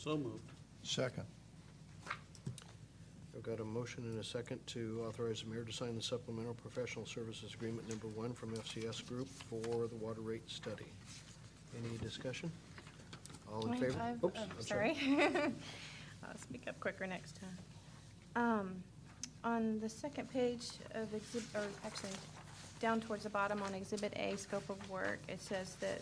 So moved. Second. I've got a motion and a second to authorize the mayor to sign the supplemental professional services agreement number 1 from FCS Group for the water rate study. Any discussion? All in favor? Oops, I'm Sorry. I'll speak up quicker next time. On the second page of exhibit, or actually, down towards the bottom on Exhibit A, scope of work, it says that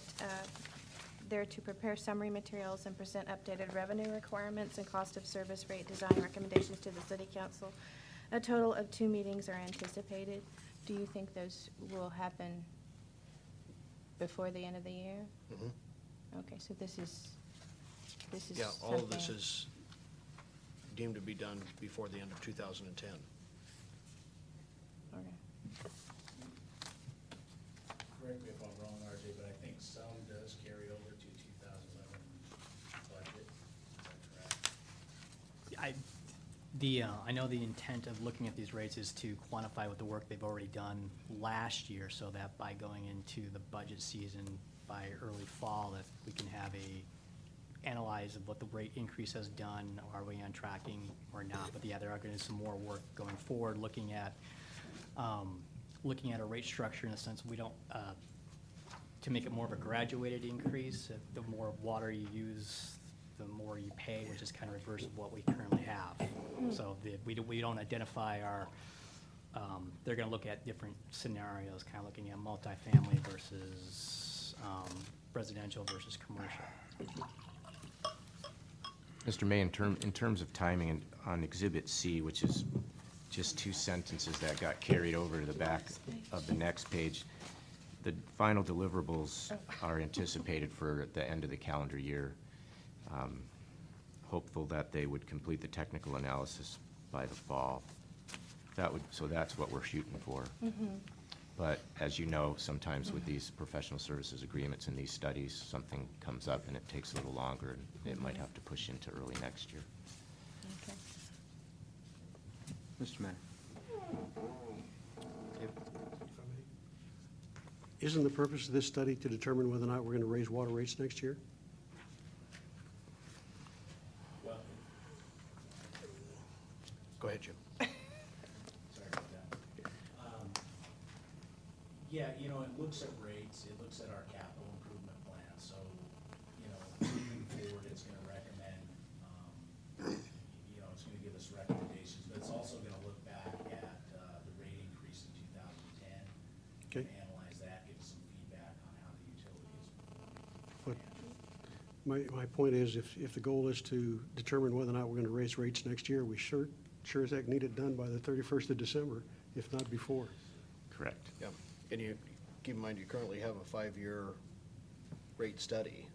they're to prepare summary materials and present updated revenue requirements and cost of service rate design recommendations to the city council. A total of 2 meetings are anticipated. Do you think those will happen before the end of the year? Mhm. Okay, so this is Yeah, all of this something- is deemed to be done before the end of 2010. Okay. Correct me if I'm wrong, RJ, but I think some does carry over to 2011 budget. Is that correct? I know the intent of looking at these rates is to quantify what the work they've already done last year, so that by going into the budget season by early fall, that we can have analyze of what the rate increase has done, are we on tracking or not? But yeah, there are gonna be some more work going forward, looking at a rate structure in the sense we don't, to make it more of a graduated increase. The more water you use, the more you pay, which is kind of reverse of what we currently have. So we don't identify our, they're gonna look at different scenarios, kind of looking at multifamily versus residential versus commercial. Mr. May, in terms of timing, and on Exhibit C, which is just 2 sentences that got carried over to the back of the next page, the final deliverables are anticipated for the end of the calendar year. Hopeful that they would complete the technical analysis by the fall. So that's what we're shooting for. But as you know, sometimes with these professional services agreements and these studies, something comes up and it takes a little longer, and it might have to push into early next year. Okay. Mr. Mayor. Isn't the purpose of this study to determine whether or not we're going to raise water rates next year? Well, Go ahead, Jim. sorry about that. Yeah, you know, it looks at rates, it looks at our capital improvement plan, so, you know, moving forward, it's gonna recommend, you know, it's gonna give us recommendations, but it's also gonna look back at, the rate increase in 2010. Okay. Analyze that, give us some feedback on how the utilities. But my point is, if the goal is to determine whether or not we're going to raise rates next year, we sure as heck need it done by the 31st of December, if not before. Correct. Yeah, and you, keep in mind, you currently have a 5-year rate study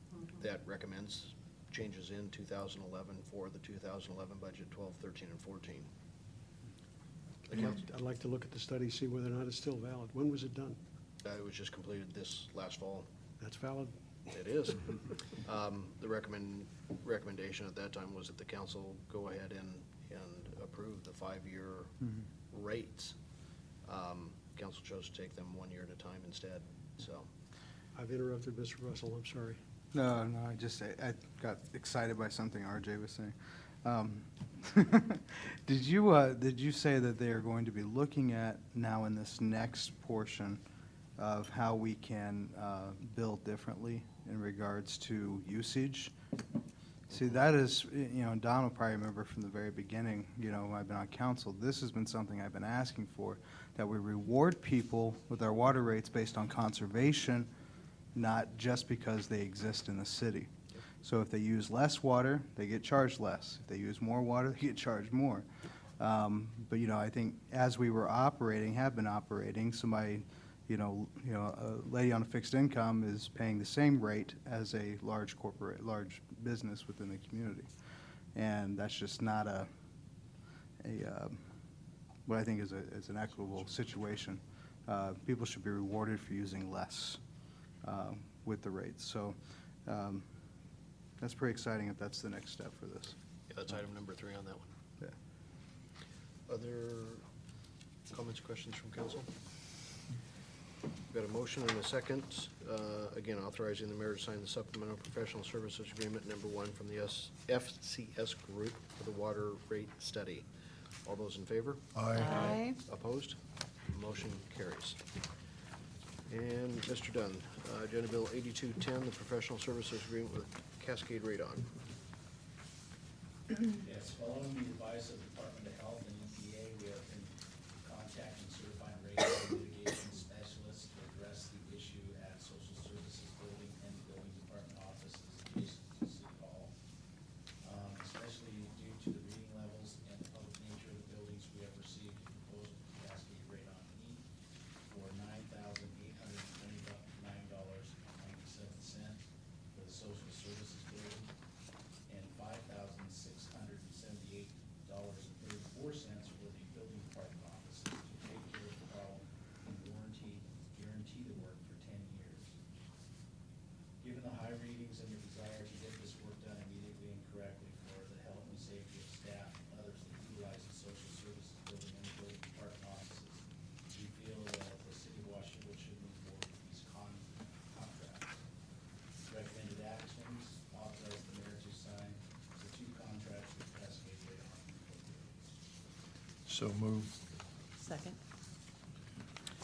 that recommends changes in 2011 for the 2011 budget, 12, 13, and 14. The council, I'd like to look at the study, see whether or not it's still valid. When was it done? it was just completed this last fall. That's valid? It is. The recommendation at that time was that the council go ahead and approve the 5-year rates. Council chose to take them 1 year at a time instead, so. I've interrupted Mr. Russell, I'm sorry. No, I got excited by something RJ was saying. Did you say that they are going to be looking at now in this next portion of how we can bill differently in regards to usage? See, that is, you know, Don will probably remember from the very beginning, you know, I've been on council, this has been something I've been asking for, that we reward people with our water rates based on conservation, not just because they exist in the city. So if they use less water, they get charged less. If they use more water, they get charged more. But, you know, I think as we were operating, have been operating, somebody, a lady on a fixed income is paying the same rate as a large business within the community. And that's just not what I think is an equitable situation. People should be rewarded for using less with the rates. So that's pretty exciting if that's the next step for this. Yeah, that's item number 3 on that one. Yeah. Other comments, questions from council? We've got a motion and a second again, authorizing the mayor to sign the supplemental professional services agreement number 1 from the FCS Group for the water rate study. All those in favor? Aye. Opposed? Motion carries. And Mr. Dunn, Agenda Bill 8210, the professional services agreement with Cascade Radon. Yes, following the advice of the Department of Health and EPA, we have been contacting certified radiation mitigation specialists to address the issue at Social Services Building and the Building Department offices adjacent to City Hall. Especially due to the reading levels and the public nature of the buildings, we have received a proposal from Cascade Radon Inc. for $9,829.97 for the Social Services Building and $5,678.34 for the building department offices to take care of the problem and guarantee the work for 10 years. Given the high readings and the desire to get this work done immediately and correctly for the health and safety of staff and others that utilize the social services building and the building department offices, we feel that the city of Washington should move forward with these contracts. Recommended actions: authorize the mayor to sign the 2 contracts with Cascade Radon Incorporated. So move. Second.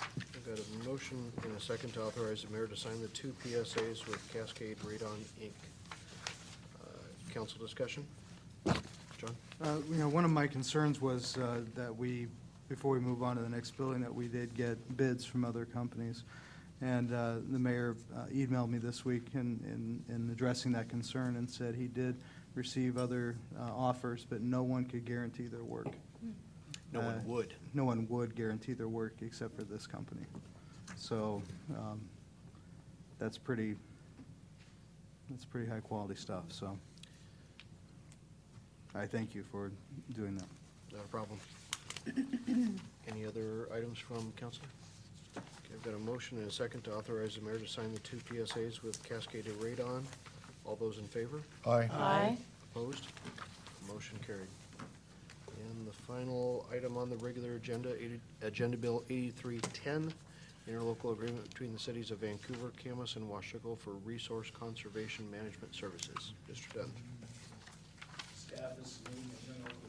I've got a motion and a second to authorize the mayor to sign the 2 PSAs with Cascade Radon, Inc. Council discussion? John? One of my concerns was that we, before we move on to the next building, that we did get bids from other companies. And the mayor emailed me this week in addressing that concern and said he did receive other offers, but no one could guarantee their work. No one would. No one would guarantee their work except for this company. So that's pretty high-quality stuff, so I thank you for doing that. Not a problem. Any other items from council? Okay, I've got a motion and a second to authorize the mayor to sign the 2 PSAs with Cascade Radon. All those in favor? Aye. Aye. Opposed? Motion carried. And the final item on the regular agenda, Agenda Bill 8310, interlocal agreement between the cities of Vancouver, Camas, and Washougal for resource conservation management services. Mr. Dunn. Staff is submitting an interlocal